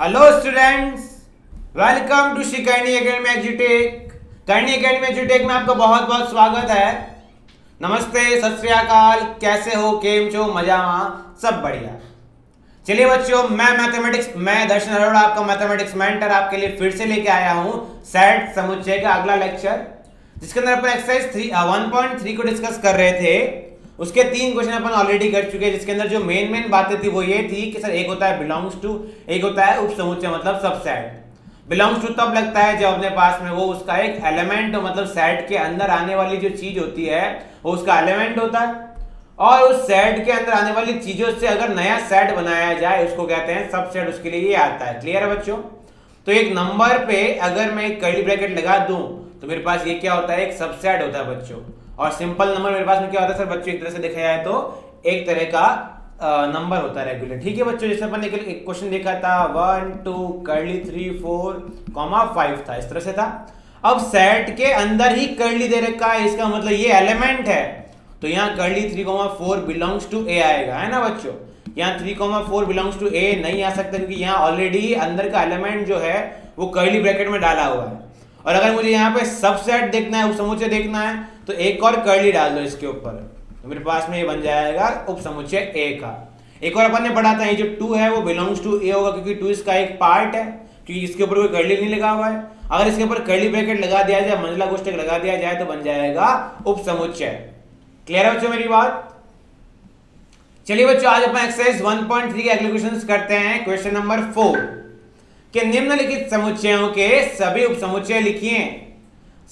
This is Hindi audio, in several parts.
Hello students, welcome to Shri Karni Academy एजुटेक। करणी एकेडमी एजुटेक में आपका बहुत बहुत स्वागत है। नमस्ते, सत श्री अकाल, कैसे हो, केम छो, मजा सब बढ़िया। चलिए बच्चों, मैं दर्शन अरोड़ा, आपका मैथमेटिक्स मेंटर, आपके लिए फिर से लेके आया हूँ सेट समुच्चय का अगला लेक्चर, जिसके अंदर अपन एक्सरसाइज 1.3 को डिस्कस कर रहे थे। उसके 3 क्वेश्चन अपन ऑलरेडी कर चुके हैं, जिसके अंदर जो मेन बातें थी वो ये थी कि सर एक होता है बिलोंग्स टू, एक होता है उपसमुच्चय मतलब सबसेट। बिलोंग्स टू तब लगता है जब अपने पास में वो उसका एक एलिमेंट मतलब सेट के अंदर आने वाली जो चीज होती है वो उसका एलिमेंट होता है, और उस सेट के अंदर आने वाली चीजों से अगर नया सेट बनाया जाए उसको कहते हैं सबसेट। उसके लिए ये आता है। क्लियर है बच्चों? तो एक नंबर पे अगर मैं एक कर्ली ब्रैकेट लगा दूं तो मेरे पास ये क्या होता है, एक सबसेट होता है बच्चों। और सिंपल नंबर मेरे पास में क्या होता है सर बच्चों, एक तरह से देखा जाए तो एक तरह का नंबर होता है रेगुलर। ठीक है बच्चों, जैसे अपन एक क्वेश्चन देखा था 1 2 कर्ली 3 4 5 था, इस तरह से था। अब सेट के अंदर ही कर्ली दे रखा है, इसका मतलब ये एलिमेंट है, तो यहाँ कर्ली 3 4 बिलोंग्स टू ए आएगा, है ना बच्चों। यहाँ 3 4 बिलोंग्स टू ए नहीं आ सकता क्योंकि यहाँ ऑलरेडी अंदर का एलिमेंट जो है वो कर्ली ब्रैकेट में डाला हुआ है। और अगर मुझे यहाँ पे सबसेट देखना है, उपसमुच्चय देखना है, तो एक और कर्ली डाल दो इसके ऊपर, तो मेरे पास में ये बन जाएगा उपसमुच्चय ए का। एक और अपन ने पढ़ा था ये जो 2 है वो बिलोंग्स टू ए होगा, क्योंकि 2 इसका एक पार्ट है, क्योंकि इसके ऊपर कोई कर्ली नहीं लगा हुआ है। अगर इसके ऊपर कर्ली ब्रैकेट लगा दिया जाए, मंझला कोष्ठक लगा दिया जाए, तो बन जाएगा उपसमुच्चय। क्लियर है बच्चों मेरी बात? चलिए बच्चों, आज अपन एक्सरसाइज 1.3 के अगले क्वेश्चंस करते हैं। क्वेश्चन नंबर 4 के निम्नलिखित समुच्चयों के सभी उपसमुच्चय लिखिए।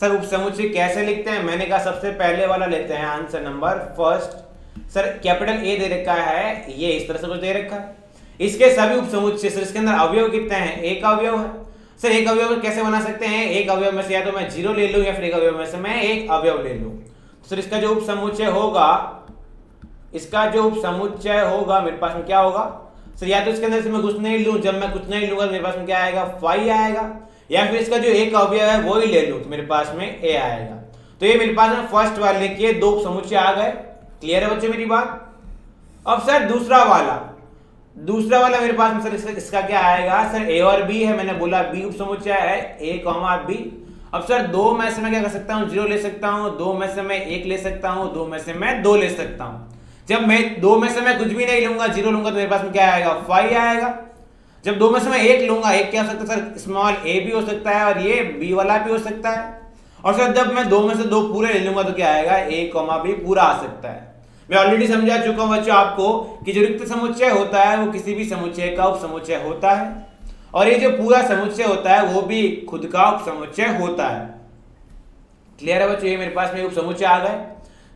सर उपसमुच्चय कैसे लिखते हैं? मैंने कहा सबसे पहले वाला लेते हैं, answer number first. Sir capital A दे रखा है, ये इस तरह से कुछ दे रखा है, इसके सभी उपसमुच्चय। सर इसके अंदर अवयव कितने हैं? एक अवयव है। सर एक अवयव कैसे बना सकते हैं? एक अवयव में से या तो मैं 0 ले लूं या फिर एक अवयव में से मैं एक अवयव ले लूं। सर इसका जो उपसमुच्चय होगा, मेरे पास में क्या होगा सर, या तो इसके अंदर से मैं कुछ नहीं लूं, जब मैं कुछ नहीं लूंगा तो मेरे पास में क्या आएगा, 5 आएगा, या फिर इसका जो एक अवयव है वो ही ले लूं तो मेरे पास में ए आएगा। तो ये मेरे पास में फर्स्ट वाले के 2 उपसमुच्चय आ गए। क्लियर है बच्चों मेरी बात? अब सर दूसरा वाला मेरे पास में सर इसका क्या आएगा? सर ए और बी है, मैंने बोला बी उपसमुच्चय है, ए कॉमा बी। अब सर 2 में से मैं क्या कर सकता हूँ, 0 ले सकता हूँ, 2 में से मैं 1 ले सकता हूँ, 2 में से मैं 2 ले सकता हूँ। जब मैं 2 में से मैं कुछ भी नहीं लूंगा, 0 लूंगा, तो मेरे पास में क्या आएगा, 5 आएगा। जब 2 में से मैं 1 लूंगा, 1 क्या हो सकता है सर, स्मॉल ए भी हो सकता है और ये बी वाला भी हो सकता है। और सर जब मैं 2 में से 2 पूरे ले लूंगा तो क्या आएगा, ए कॉमा बी पूरा आ सकता है। मैं ऑलरेडी समझा चुका हूं बच्चों आपको कि जो रिक्त समुच्चय होता है वो किसी भी समुच्चय का उपसमुच्चय होता है, और ये जो पूरा समुच्चय होता है वो भी खुद का उपसमुच्चय होता है। क्लियर है बच्चों? ये मेरे पास में उपसमुच्चय आ गए।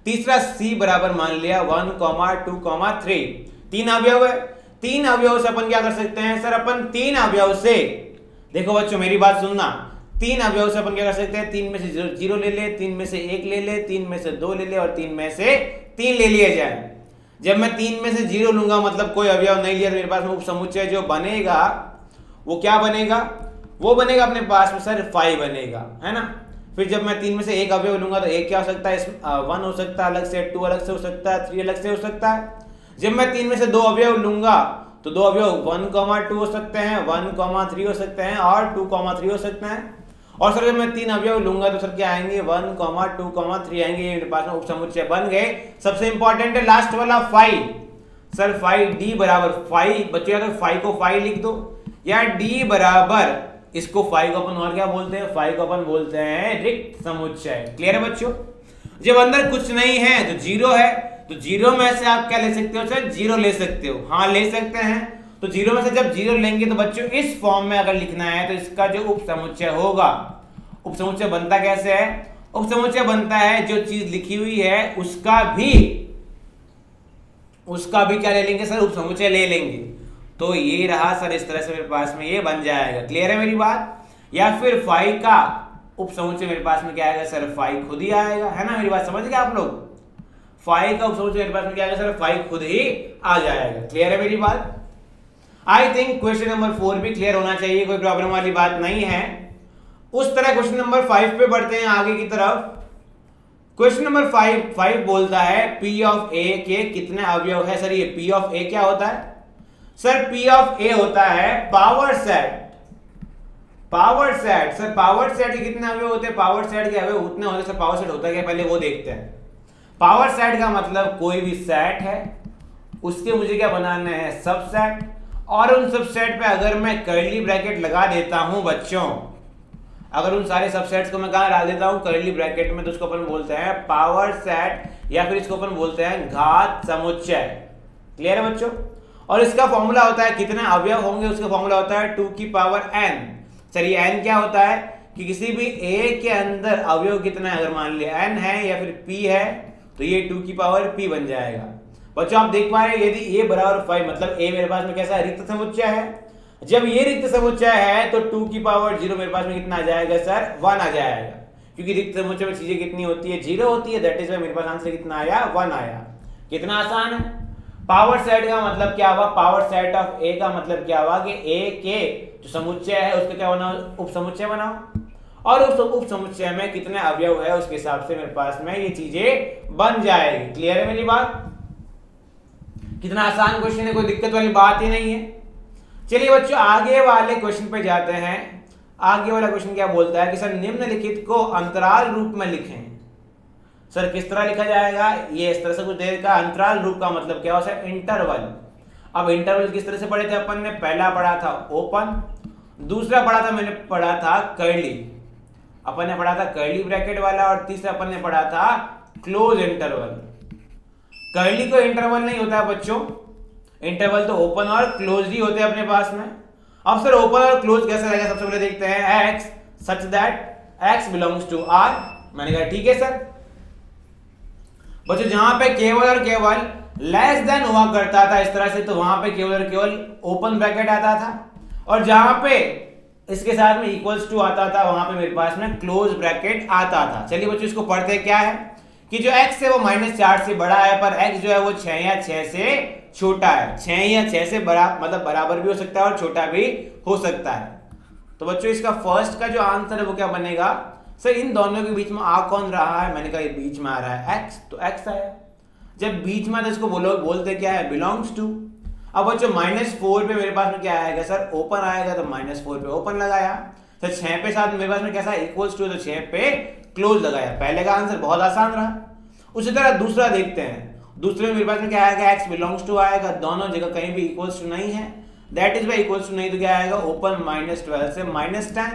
तीसरा सी बराबर मान लिया 1 2 3, 3 अवयव है। 3 अवयव से अपन क्या कर सकते हैं सर, अपन 3 अवयव से, देखो बच्चों मेरी बात सुनना, 3 अवयव से अपन क्या कर सकते हैं, 3 में से 0 ले ले, 3 में से 1 ले ले, 3 में से 2 ले ले और 3 में से 3 ले लिए जाए। जब मैं 3 में से 0 लूंगा मतलब कोई अवयव नहीं लिया, तो मेरे पास में उपसमुच्चय जो बनेगा वो क्या बनेगा, वो बनेगा अपने पास में सर 5 बनेगा, है ना। फिर जब मैं 3 में से एक अवयव लूंगा तो एक क्या हो सकता है, 1 हो सकता है अलग से, 2 अलग से हो सकता है, 3 अलग से हो सकता है। जब मैं 3 में से 2 अवयव लूंगा तो 2 अवयव 1 2 हो सकते हैं, 1 3 हो सकते हैं और 2 3 हो सकते हैं। और सर जब मैं 3 अवयव लूंगा तो सर क्या आएंगे, 1 2 3 आएंगे। ये मेरे पास में उपसमुच्चय बन गए। सबसे इंपॉर्टेंट है लास्ट वाला 5। सर 5 डी बराबर 5, बच्चों या तो 5 को 5 लिख दो, या डी बराबर इसको 5 को अपन और क्या बोलते हैं, 5 को अपन बोलते हैं रिक्त समुच्चय। क्लियर है बच्चों? जब अंदर कुछ नहीं है तो 0 है, तो 0 में से आप क्या ले सकते हो सर, 0 ले सकते हो, हाँ ले सकते हैं। तो 0 में से जब 0 लेंगे तो बच्चों इस फॉर्म में अगर लिखना है तो इसका जो उपसमुच्चय होगा, उपसमुच्चय बनता कैसे है, उपसमुच्चय बनता है जो चीज लिखी हुई है उसका भी क्या ले लेंगे सर, उपसमुच्चय ले लेंगे। तो ये रहा सर, इस तरह से मेरे पास में ये बन जाएगा। क्लियर है मेरी बात? या फिर 5 का उपसमुच्चय मेरे पास में क्या आएगा सर, 5 खुद ही आएगा, है ना। मेरी बात समझ गए आप लोग? 5 का उपसमुच्चय मेरे पास में क्या आएगा सर, 5 खुद ही आ जाएगा। क्लियर है मेरी बात? आई थिंक क्वेश्चन नंबर 4 भी क्लियर होना चाहिए, कोई प्रॉब्लम वाली बात नहीं है। उस तरह क्वेश्चन नंबर 5 पे बढ़ते हैं आगे की तरफ। क्वेश्चन नंबर 5 बोलता है P ऑफ A के कितने अवयव है। सर ये P ऑफ A क्या होता है? सर P ऑफ A होता है power set. Power set sir, power set के कितने अवयव होते हैं? पावर सेट के अवयव उतने होते हैं सर। पावर सेट होता है क्या, पहले वो देखते हैं। पावर सेट का मतलब कोई भी सेट है उसके मुझे क्या बनाना है, सबसेट। और उन सबसेट पे अगर मैं कर्ली ब्रैकेट लगा देता हूं बच्चों, अगर उन सारे सबसेट्स को मैं कहां डाल देता हूं, कर्ली ब्रैकेट में, तो उसको अपन बोलते हैं पावर सेट, या फिर इसको अपन बोलते हैं घात समुच्चय। क्लियर है बच्चों? और इसका फॉर्मूला होता है कितने अवयव होंगे, उसका फॉर्मूला होता है 2 की पावर n। चलिए n क्या होता है कि किसी भी a के अंदर अवयव कितना है, अगर मान लिया n है या फिर p है तो ये 2 की पावर p बन जाएगा। बच्चों आप देख पा रहे हैं यदि a बराबर 5 मतलब a मेरे पास में कैसा है, रिक्त समुच्चय है। जब ये रिक्त समुच्चय है तो 2 की पावर 0 मेरे पास में कितना आ जाएगा सर, 1 आ जाएगा, क्योंकि रिक्त समुच्चय में चीजें कितनी होती है, 0 होती है। दैट इज वाई मेरे पास आंसर कितना आया, 1 आया। कितना आसान है। पावर सेट का मतलब क्या हुआ, पावर सेट ऑफ ए का मतलब क्या हुआ कि ए के जो समुच्चय है उसका क्या बनाओ, उप समुच्चय बनाओ, और उस उप समुच्चय में कितने अवयव है उसके हिसाब से मेरे पास में ये चीजें बन जाएगी। क्लियर है मेरी बात? कितना आसान क्वेश्चन है, कोई दिक्कत वाली बात ही नहीं है। चलिए बच्चों आगे वाले क्वेश्चन पे जाते हैं। आगे वाला क्वेश्चन क्या बोलता है कि सर निम्नलिखित को अंतराल रूप में लिखें। सर किस तरह लिखा जाएगा, ये इस तरह से कुछ देर का। अंतराल रूप का मतलब क्या होता है, इंटरवल। अब इंटरवल किस तरह से पढ़े थे अपन ने, पहला पढ़ा था ओपन, दूसरा पढ़ा था मैंने पढ़ा था कर्ली, अपन ने पढ़ा था कर्ली ब्रैकेट वाला, और तीसरा अपन ने पढ़ा था क्लोज इंटरवल। कर्ली को इंटरवल नहीं होता है बच्चों, इंटरवल तो ओपन और क्लोज ही होते हैं अपने पास में। अब सर ओपन और क्लोज कैसे रहेगा, सबसे पहले देखते हैं x such that x belongs to r। मैंने कहा ठीक है सर। बच्चों जहां पे केवल और केवल लेस देन हुआ करता था इस तरह से, तो वहां पे केवल और केवल ओपन ब्रैकेट आता था, और जहां पे इसके साथ में इक्वल्स टू आता था वहां पे मेरे पास में क्लोज ब्रैकेट आता था। चलिए बच्चों इसको पढ़ते क्या है कि जो x है वो -4 से बड़ा है, पर x जो है वो 6 या 6 से छोटा है। 6 या 6 से बड़ा मतलब बराबर भी हो सकता है और छोटा भी हो सकता है। तो बच्चों इसका फर्स्ट का जो आंसर है वो क्या बनेगा, सर इन दोनों के बीच में आ कौन रहा है, मैंने कहा ये बीच में आ रहा है x, तो x आया। जब बीच में तो इसको बोलते क्या है, बिलोंग्स टू। अब बच्चों -4 पे मेरे पास में क्या आएगा सर, ओपन आएगा, तो -4 पे ओपन लगाया। तो 6 पे साथ मेरे पास में कैसा इक्वल्स टू, तो 6 पे क्लोज लगाया। पहले का आंसर बहुत आसान रहा। उसी तरह दूसरा देखते हैं। दूसरे में मेरे पास में क्या आएगा, x बिलोंग्स टू आएगा, दोनों जगह कहीं भी इक्वल्स टू नहीं है। That is Y equals to नहीं तो क्या आएगा, ओपन -12 से -10।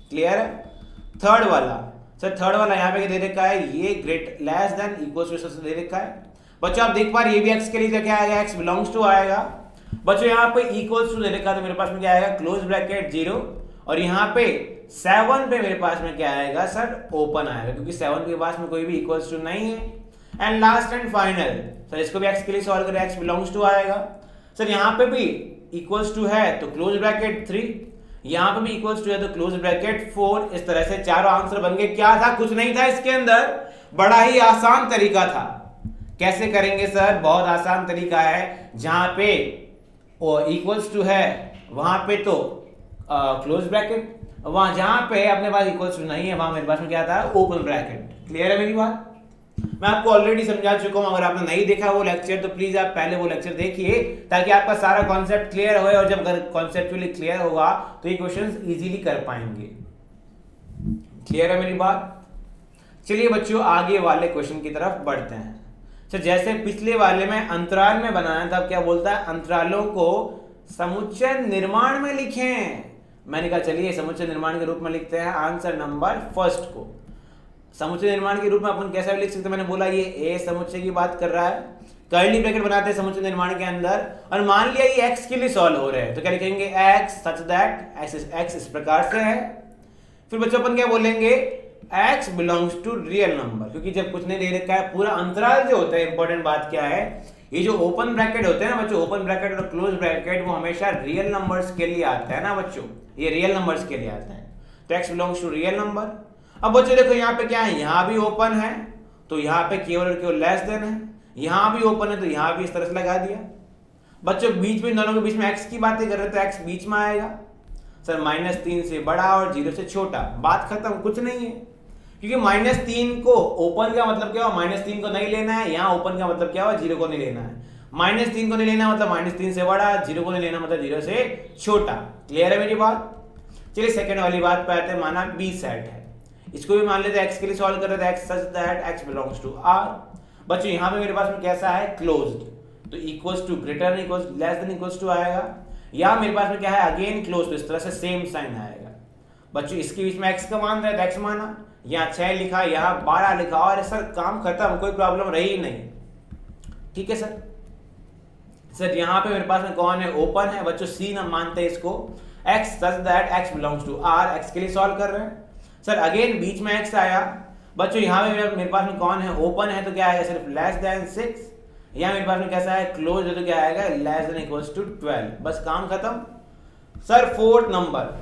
क्लियर है? थर्ड वाला सर, थर्ड वाला यहाँ पे दे रखा है, ये great less than equals to दे रखा है। बच्चों आप देख पा रहे ये भी x के लिए क्या आएगा, x बिलोंग्स टू आएगा। बच्चों यहाँ पे इक्वल्स टू दे रखा है तो मेरे पास में क्या आएगा, क्लोज ब्रैकेट 0, और यहाँ पे 7 पे मेरे पास में क्या आएगा सर, ओपन आएगा, क्योंकि 7 के पास में कोई भी इक्वल्स टू नहीं है। And last and final sir, इसको भी x के लिए सॉल्व करें, x बिलोंग्स टू आएगा। सर यहाँ पे भी इक्वल्स टू है तो क्लोज ब्रैकेट 3, यहाँ पे भी इक्वल्स टू है तो क्लोज ब्रैकेट 4। इस तरह से चारों आंसर बन गए। क्या था, कुछ नहीं था इसके अंदर, बड़ा ही आसान तरीका था। कैसे करेंगे सर, बहुत आसान तरीका है। जहां पे इक्वल्स टू है वहां पे तो क्लोज ब्रैकेट, वहां जहां पे अपने पास इक्वल्स टू नहीं है वहां मेरे पास में क्या था, ओपन ब्रैकेट। क्लियर है मेरी बात? मैं आपको ऑलरेडी समझा चुका हूं। अगर आपने नहीं देखा वो लेक्चर तो प्लीज आप पहले वो लेक्चर देखिए, ताकि आपका सारा कॉन्सेप्ट क्लियर हो, और जब कॉन्सेप्चुअली क्लियर होगा तो ये क्वेश्चंस इजीली कर पाएंगे। क्लियर है मेरी बात? चलिए बच्चों आगे वाले क्वेश्चन की तरफ बढ़ते हैं। तो जैसे पिछले वाले में अंतराल में बनाया था, अब क्या बोलता है, अंतरालों को समुच्चय निर्माण में लिखें। मैंने कहा चलिए समुच्चय निर्माण के रूप में लिखते हैं आंसर नंबर फर्स्ट को। समुच्चय निर्माण के रूप में अपन कैसा लिख सकते हैं, मैंने बोला ये ए समुच्चय की बात कर रहा है, कर्ली ब्रैकेट बनाते हैं समुच्चय निर्माण के अंदर, और मान लिया ये x के लिए सॉल्व हो रहे हैं तो क्या लिखेंगे, x सच दैट x इस प्रकार से है। फिर बच्चों अपन क्या बोलेंगे, x belongs to real number, क्योंकि जब कुछ नहीं दे रखा है, पूरा अंतराल जो होता है, इंपॉर्टेंट बात क्या है, ये जो ओपन ब्रैकेट होते हैं ना बच्चों, ओपन ब्रैकेट और क्लोज ब्रैकेट वो हमेशा रियल नंबर्स के लिए आता है ना बच्चों, ये रियल नंबर्स के लिए आता है। तो x belongs to real number. अब बच्चों देखो यहाँ पे क्या है, यहाँ भी ओपन है तो यहाँ पे केवल और केवल लेस देन है, यहाँ भी ओपन है तो यहाँ भी इस तरह से लगा दिया। बच्चों बीच में दोनों के बीच में x की बातें कर रहे हैं तो x बीच में आएगा। सर -3 से बड़ा और 0 से छोटा, बात खत्म, कुछ नहीं है। क्योंकि -3 को ओपन का मतलब क्या हुआ, -3 को नहीं लेना है, यहाँ ओपन का मतलब क्या हुआ, 0 को नहीं लेना है। -3 को नहीं लेना मतलब -3 से बड़ा, 0 को नहीं लेना मतलब 0 से छोटा। क्लियर है मेरी बात? चलिए सेकंड वाली बात पे आते हैं। माना बी सेट है, इसको भी मान लेते हैं x के लिए सॉल्व कर रहे थे, x such that x belongs to R। बच्चों यहाँ पे मेरे पास में कैसा है, क्लोज्ड, तो equals to greater than equals less than equals to आएगा। या मेरे पास में क्या है, अगेन क्लोज, तो इस तरह से सेम साइन आएगा। बच्चों इसके बीच में x का मान रहा है तो x माना, यहाँ 6 लिखा, यहाँ 12 लिखा, और सर काम खत्म, कोई प्रॉब्लम रही नहीं। ठीक है सर यहाँ पे मेरे पास में कौन है, ओपन है। बच्चों सी ना मानते हैं इसको, x such that x belongs to R, x के लिए सॉल्व कर रहे हैं सर। अगेन बीच में x आया। बच्चों यहाँ पे मेरे पास में कौन है, ओपन है, तो क्या आएगा, सिर्फ लेस देन 6। यहाँ मेरे पास में कैसा है, क्लोज है, तो क्या आएगा, लेस देन इक्वल्स टू 12। बस काम खत्म सर। फोर्थ नंबर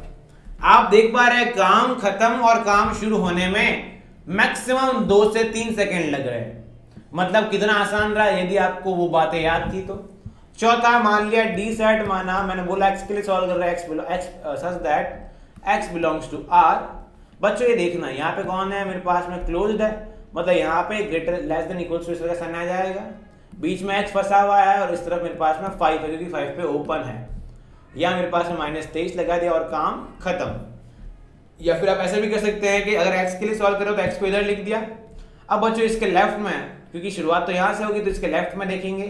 आप देख पा रहे हैं, काम खत्म और काम शुरू होने में मैक्सिमम 2 से 3 सेकेंड लग रहे हैं। मतलब कितना आसान रहा यदि आपको वो बातें याद थी तो। चौथा मान लिया डी सेट माना, मैंने बोला x के लिए सॉल्व कर रहा है, x such that x belongs to R। बच्चों ये देखना यहाँ पे कौन है, मेरे पास में क्लोज्ड है, मतलब यहाँ पे greater less than equals to इस तरह का साइन आ जाएगा। बीच में x फंसा हुआ है और इस तरफ मेरे पास में 5 है, क्योंकि 5 पे ओपन है। या मेरे पास में -23 लगा दिया और काम खत्म। या फिर आप ऐसे भी कर सकते हैं कि अगर x के लिए सॉल्व करो तो x को इधर लिख दिया। अब बच्चों इसके लेफ्ट में, क्योंकि शुरुआत तो यहाँ से होगी, तो इसके लेफ्ट में देखेंगे।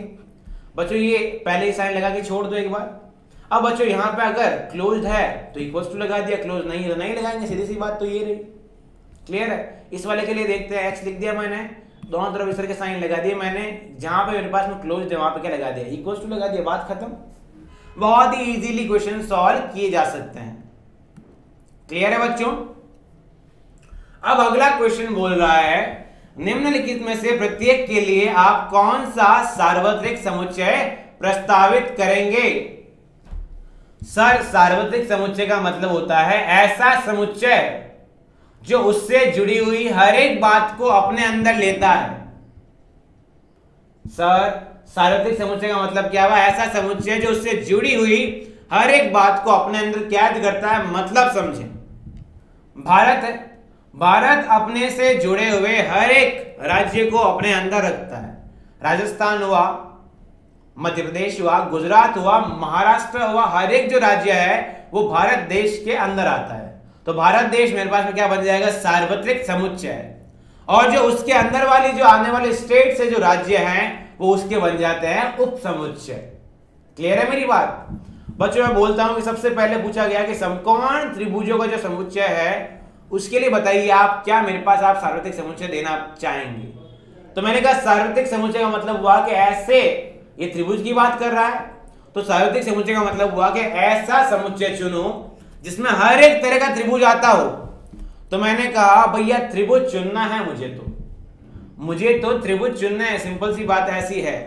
बच्चों ये पहले ही साइन लगा के छोड़ दो एक बार। अब बच्चों यहाँ पे अगर क्लोज्ड है तो इक्वल्स टू लगा दिया, क्लोज नहीं है तो नहीं लगाएंगे, सीधी सी बात तो ये रही। क्लियर है? इस वाले के लिए देखते हैं, x लिख दिया मैंने, दोनों तरफ इस तरह के साइन लगा दिए मैंने। जहां पे मेरे पास में क्लोज्ड है वहां पे क्या लगा दिया, इक्वल्स टू लगा दिया, बात खत्म। बहुत ही इजीली क्वेश्चन सॉल्व किए जा सकते हैं। क्लियर है बच्चों? अब अगला क्वेश्चन बोल रहा है, निम्नलिखित में से प्रत्येक के लिए आप कौन सा सार्वत्रिक समुच्चय प्रस्तावित करेंगे। सर सार्वत्रिक समुच्चय का मतलब होता है ऐसा समुच्चय जो उससे जुड़ी हुई हर एक बात को अपने अंदर लेता है। सर सार्वत्रिक समुच्चय का मतलब क्या हुआ, ऐसा समुच्चय जो उससे जुड़ी हुई हर एक बात को अपने अंदर कैद करता है। मतलब समझे, भारत है, भारत अपने से जुड़े हुए हर एक राज्य को अपने अंदर रखता है। राजस्थान हुआ, मध्य प्रदेश हुआ, गुजरात हुआ, महाराष्ट्र हुआ, हर एक जो राज्य है वो भारत देश के अंदर आता है। तो भारत देश मेरे पास में क्या बन जाएगा, सार्वत्रिक समुच्चय। और जो उसके अंदर वाली जो आने वाले स्टेट से जो राज्य हैं वो उसके बन जाते हैं उप समुच्चय। क्लियर है मेरी बात? बच्चों मैं बोलता हूं कि सबसे पहले पूछा गया कि समकोण त्रिभुजों का जो समुच्चय है उसके लिए बताइए आप क्या मेरे पास आप सार्वत्रिक समुच्चय देना चाहेंगे। तो मैंने कहा सार्वत्रिक समुच्चय का मतलब हुआ कि ऐसे, ये त्रिभुज की बात कर रहा है, तो सार्वत्रिक समुच्चय का मतलब हुआ कि ऐसा समुच्चय चुनो जिसमें हर एक तरह का त्रिभुज आता हो। तो मैंने कहा भैया त्रिभुज चुनना है मुझे तो त्रिभुज चुनना है, सिंपल सी बात ऐसी है।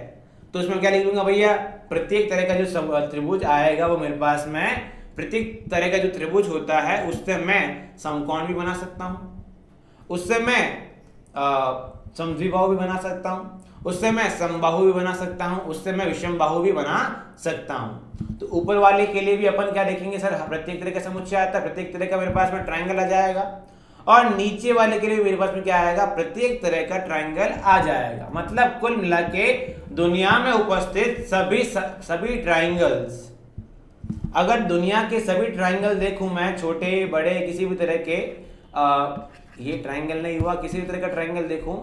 तो उसमें क्या लिख दूंगा भैया, प्रत्येक तरह का जो त्रिभुज आएगा वो मेरे पास में, प्रत्येक तरह का जो त्रिभुज होता है उससे मैं समकोण भी बना सकता हूं, उससे मैं समद्विबाहु भी बना सकता हूं, उससे मैं समबाहु भी बना सकता हूं, उससे मैं विषमबाहु भी बना सकता हूं। तो ऊपर वाले के लिए भी अपन क्या देखेंगे सर, प्रत्येक तरह का समुच्चय आता है, प्रत्येक तरह का मेरे पास में ट्रायंगल आ जाएगा। और नीचे वाले के लिए मेरे पास में क्या आएगा, प्रत्येक तरह का ट्रायंगल आ जाएगा। मतलब कुल मिला के दुनिया में उपस्थित सभी ट्रायंगल्स, अगर दुनिया के सभी ट्रायंगल देखूं मैं, छोटे बड़े किसी भी तरह के, ये ट्रायंगल नहीं हुआ, किसी भी तरह का ट्रायंगल देखूं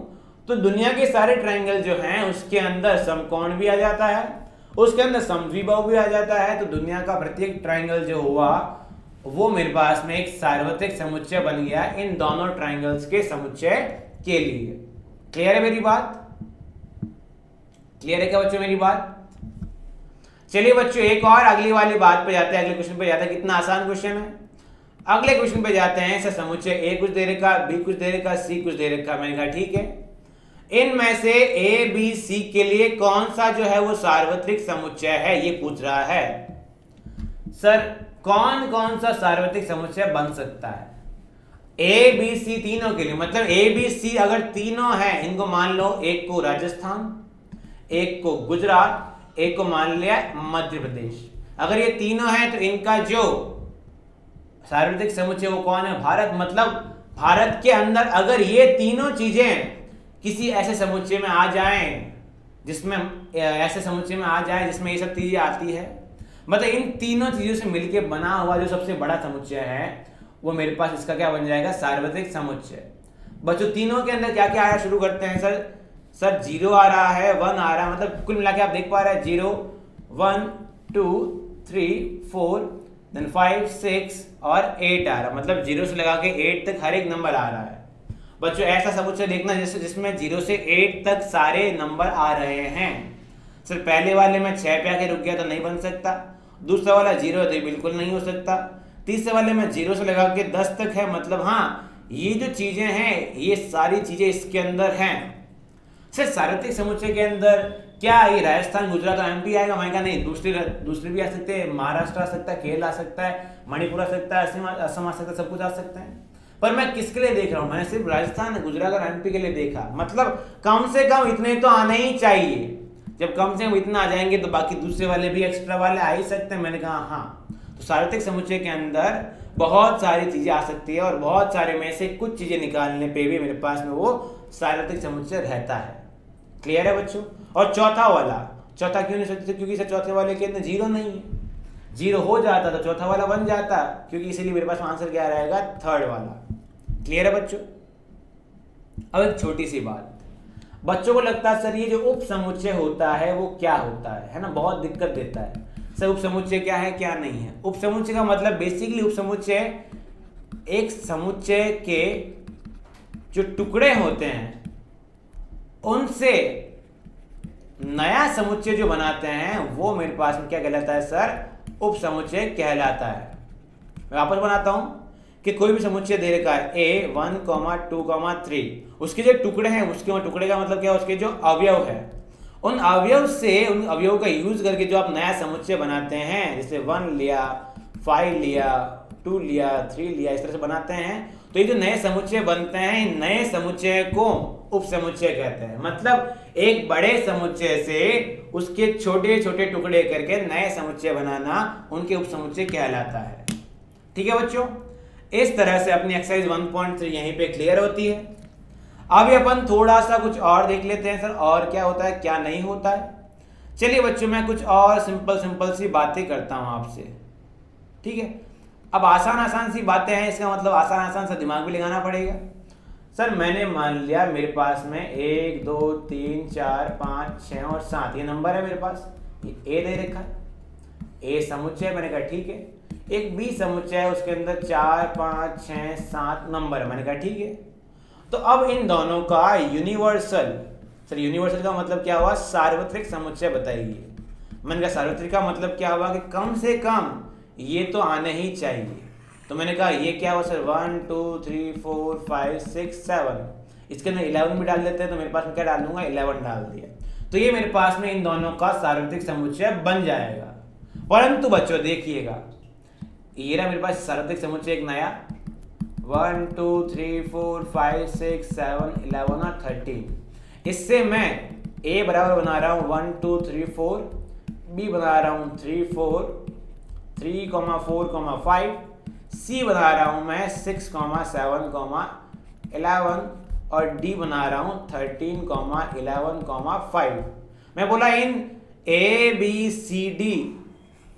तो दुनिया के सारे ट्रायंगल जो हैं उसके अंदर समकोण भी आ जाता है, उसके अंदर समद्विबाहु भी आ जाता है। तो दुनिया का प्रत्येक ट्रायंगल जो हुआ वो मेरे पास में एक सार्वत्रिक समुच्चय बन गया इन दोनों ट्रायंगल्स के समुच्चय के लिए। क्लियर है मेरी बात? क्लियर है क्या बच्चों मेरी बात? चलिए बच्चों एक और अगली वाली बात पे जाते हैं, अगले क्वेश्चन पे जाते हैं। कितना आसान क्वेश्चन है। अगले क्वेश्चन पे जाते हैं। सर समुच्चय ए कुछ दे रखा, बी कुछ दे रखा, सी कुछ दे रखा। मैंने कहा ठीक है, इनमें से ए बी सी के लिए कौन सा जो है वो सार्वत्रिक समुच्चय है ये पूछ रहा है। सर कौन कौन सा सार्वत्रिक समुच्चय बन सकता है ए बी सी तीनों के लिए। मतलब ए बी सी अगर तीनों हैं, इनको मान लो, एक को राजस्थान, एक को गुजरात, एक को मान लिया मध्य प्रदेश। अगर ये तीनों हैं तो इनका जो सार्वत्रिक समुच्चय वो कौन है, भारत। मतलब भारत के अंदर अगर ये तीनों चीजें किसी ऐसे समुच्चय में आ जाएं जिसमें ऐसे समुच्चय में आ जाए जिसमें ये सब चीजें आती है। मतलब इन तीनों चीजों से मिलकर बना हुआ जो सबसे बड़ा समुच्चय है वो मेरे पास इसका क्या बन जाएगा, सार्वत्रिक समुच्चय। बच्चों तीनों के अंदर क्या क्या आया शुरू करते हैं सर 0 आ रहा है, 1 आ रहा है, मतलब कुल मिला के आप देख पा रहे हैं 0 1 2 3 4 देन 5 6 और 8 आ रहा है, मतलब 0 से लगा के 8 तक हर एक नंबर आ रहा है। बच्चों ऐसा समुच्चय देखना जिसमें 0 से 8 तक सारे नंबर आ रहे हैं। सर पहले वाले में 6 पे आके रुक गया तो नहीं बन सकता, दूसरा वाला 0 है तो बिल्कुल नहीं हो सकता, तीसरे वाले में 0 से लगा के 10 तक है, मतलब हाँ ये जो चीजें हैं ये सारी चीजें इसके अंदर हैं। सर सार्वत्रिक समुच्चय के अंदर क्या ये राजस्थान, गुजरात और एमपी आएगा? मैंने कहा नहीं, दूसरे भी आ सकते हैं, महाराष्ट्र आ सकता है, केरल आ सकता है, मणिपुर आ सकता है, असम आ सकता है, सब कुछ आ सकता है। पर मैं किसके लिए देख रहा हूं? मैंने सिर्फ राजस्थान, गुजरात और एमपी के लिए देखा, मतलब कम से कम इतने तो आने ही चाहिए। जब कम से कम इतना आ जाएंगे तो बाकी दूसरे वाले भी एक्स्ट्रा वाले आ ही सकते हैं। मैंने कहा हाँ, तो सार्वत्रिक समुच्चय के अंदर बहुत सारी चीजें आ सकती है और बहुत सारे में से कुछ चीजें निकालने पे भी मेरे पास में वो सार्वत्रिक समुच्चय रहता है। क्लियर है बच्चों? और चौथा क्यों नहीं सकते? क्योंकि सर चौथे वाले के अंदर 0 नहीं है, 0 हो जाता तो चौथा वाला बन जाता, क्योंकि इसीलिए मेरे पास आंसर क्या रहेगा, थर्ड वाला। क्लियर है बच्चों? अब एक छोटी सी बात, बच्चों को लगता है सर ये जो उप समुच्चय होता है वो क्या होता है ना, बहुत दिक्कत देता है। सर उप समुच्चय क्या है क्या नहीं है? उप समुच्चय का मतलब बेसिकली उप समुच्चय एक समुच्चय के जो टुकड़े होते हैं उनसे नया समुच्चय जो बनाते हैं वो मेरे पास में क्या कहलाता है सर, उप समुच्चय कहलाता है। मैं वापस बनाता हूं कि कोई भी समुच्चय दे रखा है A 1, 2, 3, उसके जो टुकड़े हैं, उसके टुकड़े का मतलब क्या है, उसके जो अवयव है, उन अवयव का यूज करके जो आप नया समुच्चय बनाते हैं, जैसे 1 लिया, 5 लिया, 2 लिया, 3 लिया, इस तरह से बनाते हैं। तो ये जो नए समुच्चय बनते हैं, नए समुच्चय को उप समुच्चय कहते हैं। मतलब एक बड़े समुच्चय से उसके छोटे छोटे टुकड़े करके नए समुच्चय बनाना उनके उप समुच्चय कहलाता है। ठीक है बच्चों, इस तरह से अपनी एक्सरसाइज 1.3 यहीं पे क्लियर होती है। अभी अपन थोड़ा सा कुछ और देख लेते हैं सर, और क्या होता है क्या नहीं होता है। चलिए बच्चों, मैं कुछ और सिंपल सी बातें करता हूं आपसे। ठीक है, अब आसान सी बातें हैं, इसका मतलब आसान सा दिमाग भी लगाना पड़ेगा। सर मैंने मान लिया मेरे पास में 1 2 3 4 5 6 और 7 ये नंबर है मेरे पास, ये ए दे रखा है, ए समुच्चय। मैंने कहा ठीक है। एक बी समुच्चय है, उसके अंदर 4 5 6 7 नंबर है। मैंने कहा ठीक है। तो अब इन दोनों का यूनिवर्सल, सर यूनिवर्सल का मतलब क्या हुआ, सार्वत्रिक समुच्चय बताइए। मैंने कहा सार्वत्रिक का मतलब क्या हुआ कि कम से कम ये तो आने ही चाहिए। तो मैंने कहा ये क्या हुआ सर, 1 2 3 4 5 6 7, इसके अंदर 11 भी डाल देते हैं, तो मेरे पास में क्या डाल दूंगा, 11 डाल दिया, तो ये मेरे पास में इन दोनों का सार्वत्रिक समुच्चय बन जाएगा। परंतु बच्चों देखिएगा, ये रहा मेरे पास सार्वत्रिक समुच्चय एक नया, 1 2 3 4 5 6 7 11 और 13। इससे मैं a बराबर बना रहा हूँ 1 2 3 4, b बना रहा हूँ 3 4 4 5, c बना रहा हूँ मैं 6 7 11 और d बना रहा हूँ 13 11 5। मैं बोला इन a b c d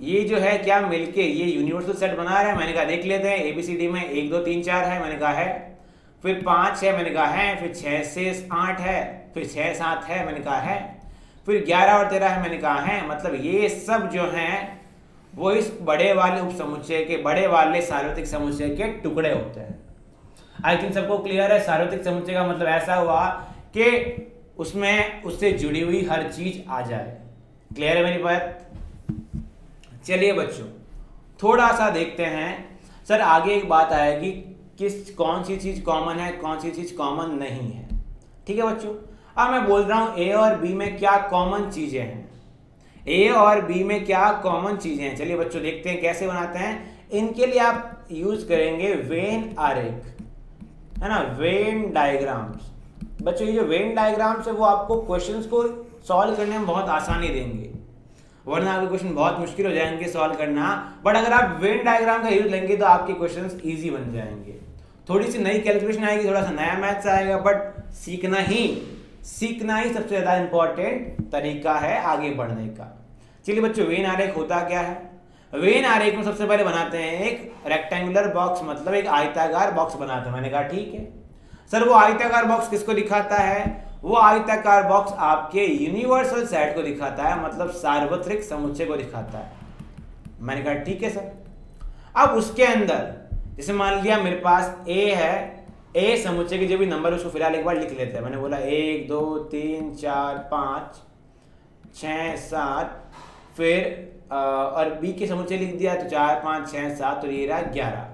ये जो है क्या मिलके ये यूनिवर्सल सेट बना रहा है। मैंने कहा देख लेते हैं, ABCD में 1 2 3 4 है, मैंने कहा है, फिर 5 है, मैंने कहा है, फिर 6 से 8 है, फिर 6 7 है, मैंने कहा है, फिर 11 और 13 है, मैंने कहा है। मतलब ये सब जो हैं वो इस बड़े वाले उप समुच्चय के, बड़े वाले सार्वत्रिक समुच्चय के टुकड़े होते हैं। आई थिंक सबको क्लियर है। सार्वत्रिक समुच्चय का मतलब ऐसा हुआ कि उसमें उससे जुड़ी हुई हर चीज आ जाए। क्लियर है मेरी बात? चलिए बच्चों थोड़ा सा देखते हैं। सर आगे एक बात आएगी कौन सी चीज कॉमन है, कौन सी चीज कॉमन नहीं है। ठीक है बच्चों, अब मैं बोल रहा हूं ए और बी में क्या कॉमन चीजें हैं, ए और बी में क्या कॉमन चीजें हैं। चलिए बच्चों देखते हैं कैसे बनाते हैं। इनके लिए आप यूज करेंगे वेन आरेख, है ना, वेन डायग्राम्स। बच्चों ये जो वेन डायग्राम्स है वो आपको क्वेश्चंस को सॉल्व करने में बहुत आसानी देंगे, वरना आपके क्वेश्चन बहुत मुश्किल हो जाएंगे सॉल्व करना। बट अगर आप वेन डायग्राम का यूज लेंगे तो आपके क्वेश्चंस इजी बन जाएंगे। थोड़ी सी नई कैलकुलेशन आएगी, थोड़ा सा नया मैथ्स आएगा, बट सीखना ही सीखना ही सबसे ज्यादा इंपॉर्टेंट तरीका है आगे बढ़ने का। चलिए बच्चों, वेन आरेख होता क्या है? वेन आरेख में सबसे पहले बनाते हैं एक रेक्टेंगुलर बॉक्स, मतलब एक आयताकार बॉक्स बनाते हैं। मैंने कहा ठीक है सर, वो आयताकार बॉक्स किसको दिखाता है? वो आयताकार बॉक्स आपके यूनिवर्सल सेट को दिखाता है, मतलब सार्वत्रिक समुच्चय को दिखाता है। मैंने कहा ठीक है सर। अब उसके अंदर जैसे मान लिया मेरे पास ए है, ए समुच्चय के जो भी नंबर उसको फिलहाल एक बार लिख लेते हैं। मैंने बोला 1 2 3 4 5 6 7, फिर और बी के समुच्चय लिख दिया तो 4 5 6 7, तो ये रहा 11।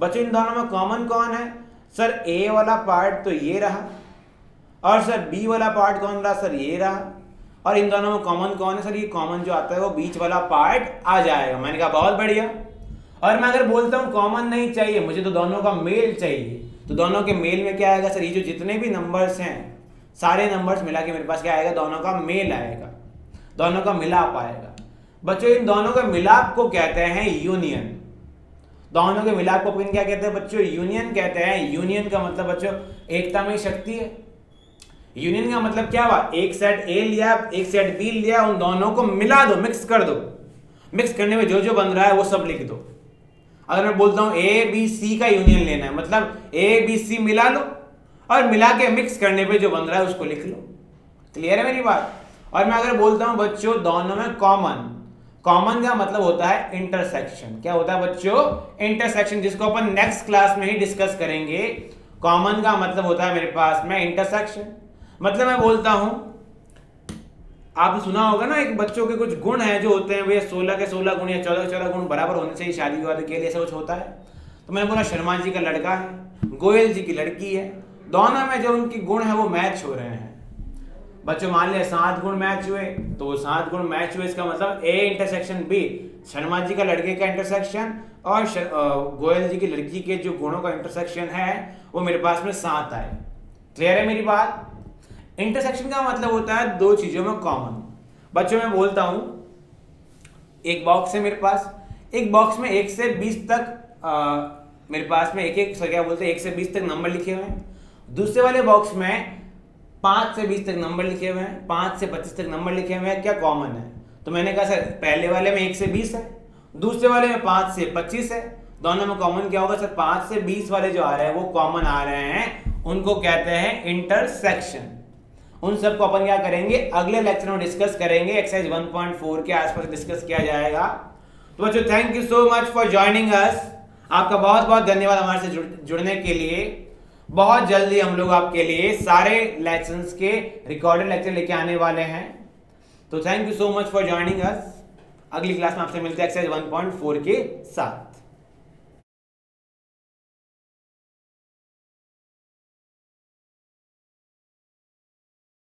बच्चों इन दोनों में कॉमन कौन है? सर ए वाला पार्ट तो ये रहा, और सर बी वाला पार्ट कौन रहा? सर ये रहा। और इन दोनों में कॉमन कौन है? सर ये कॉमन जो आता है वो बीच वाला पार्ट आ जाएगा। मैंने कहा बहुत बढ़िया। और मैं अगर बोलता हूँ कॉमन नहीं चाहिए, मुझे तो दोनों का मेल चाहिए, तो दोनों के मेल में क्या आएगा? सर ये जो जितने भी नंबर्स हैं सारे नंबर्स मिला के मेरे पास क्या आएगा? दोनों का मेल आएगा, दोनों का मिलाप आएगा। बच्चों इन दोनों के मिलाप को कहते हैं यूनियन। दोनों के मिलाप को क्या कहते हैं बच्चों? यूनियन कहते हैं। यूनियन का मतलब बच्चों एकता में शक्ति है। यूनियन का मतलब क्या हुआ? एक सेट ए लिया, एक सेट बी लिया, उन दोनों को मिला दो, मिक्स कर दो। मिक्स करने में जो जो बन रहा है वो सब लिख दो। अगर मैं बोलता हूं ए बी सी का यूनियन लेना है, मतलब ए बी सी मिला लो और मिला के मिक्स करने पे जो बन रहा है उसको लिख लो। क्लियर है मेरी बात? और मैं अगर बोलता हूं बच्चों दोनों में कॉमन, कॉमन का मतलब होता है इंटरसेक्शन। क्या होता है बच्चों? इंटरसेक्शन, जिसको अपन नेक्स्ट क्लास में ही डिस्कस करेंगे। कॉमन का मतलब होता है मेरे पास में इंटरसेक्शन। मतलब मैं बोलता हूं, आपने सुना होगा ना एक बच्चों के कुछ गुण हैं जो होते हैं, वे 16 के 16 गुण या 14 के 14 गुण बराबर होने से ही शादी विवाह के लिए ऐसा कुछ होता है। तो मैंने बोला शर्मा जी का लड़का है, गोयल जी की लड़की है, दोनों में जो उनके गुण है वो मैच हो रहे हैं। बच्चों मान लिया 7 गुण मैच हुए, तो वो 7 गुण मैच हुए, इसका मतलब A intersection B, Sharma ji का लड़के का इंटरसेक्शन और गोयल जी की लड़की के जो गुणों का इंटरसेक्शन है वो मेरे पास में 7 आए। क्लियर है मेरी बात? इंटरसेक्शन का मतलब होता है दो चीजों में कॉमन। बच्चों मैं बोलता हूं एक बॉक्स है मेरे पास, एक बॉक्स में 1 से 20 तक मेरे पास में एक क्या बोलते हैं 1 से 20 तक नंबर लिखे हुए हैं। दूसरे वाले बॉक्स में 5 से 20 तक नंबर लिखे हुए हैं, 5 से 25 तक नंबर लिखे हुए हैं। क्या कॉमन है? तो मैंने कहा सर पहले वाले में 1 से 20 है, दूसरे वाले में 5 से 25 है। दोनों में कॉमन क्या होगा? सर 5 से 20 वाले जो आ रहे हैं वो कॉमन आ रहे हैं, उनको कहते हैं इंटरसेक्शन। उन सबको अपन क्या करेंगे? अगले लेक्चर में डिस्कस करेंगे। एक्सरसाइज 1.4 के आसपास डिस्कस किया जाएगा। तो बच्चों thank you so much for joining us. आपका बहुत बहुत धन्यवाद हमारे से जुड़ने के लिए। बहुत जल्दी हम लोग आपके लिए सारे लेसन्स के रिकॉर्डेड लेक्चर लेके आने वाले हैं। तो thank you so much for joining us. अगली क्लास में आपसे मिलते हैं एक्सरसाइज 1.4 के साथ।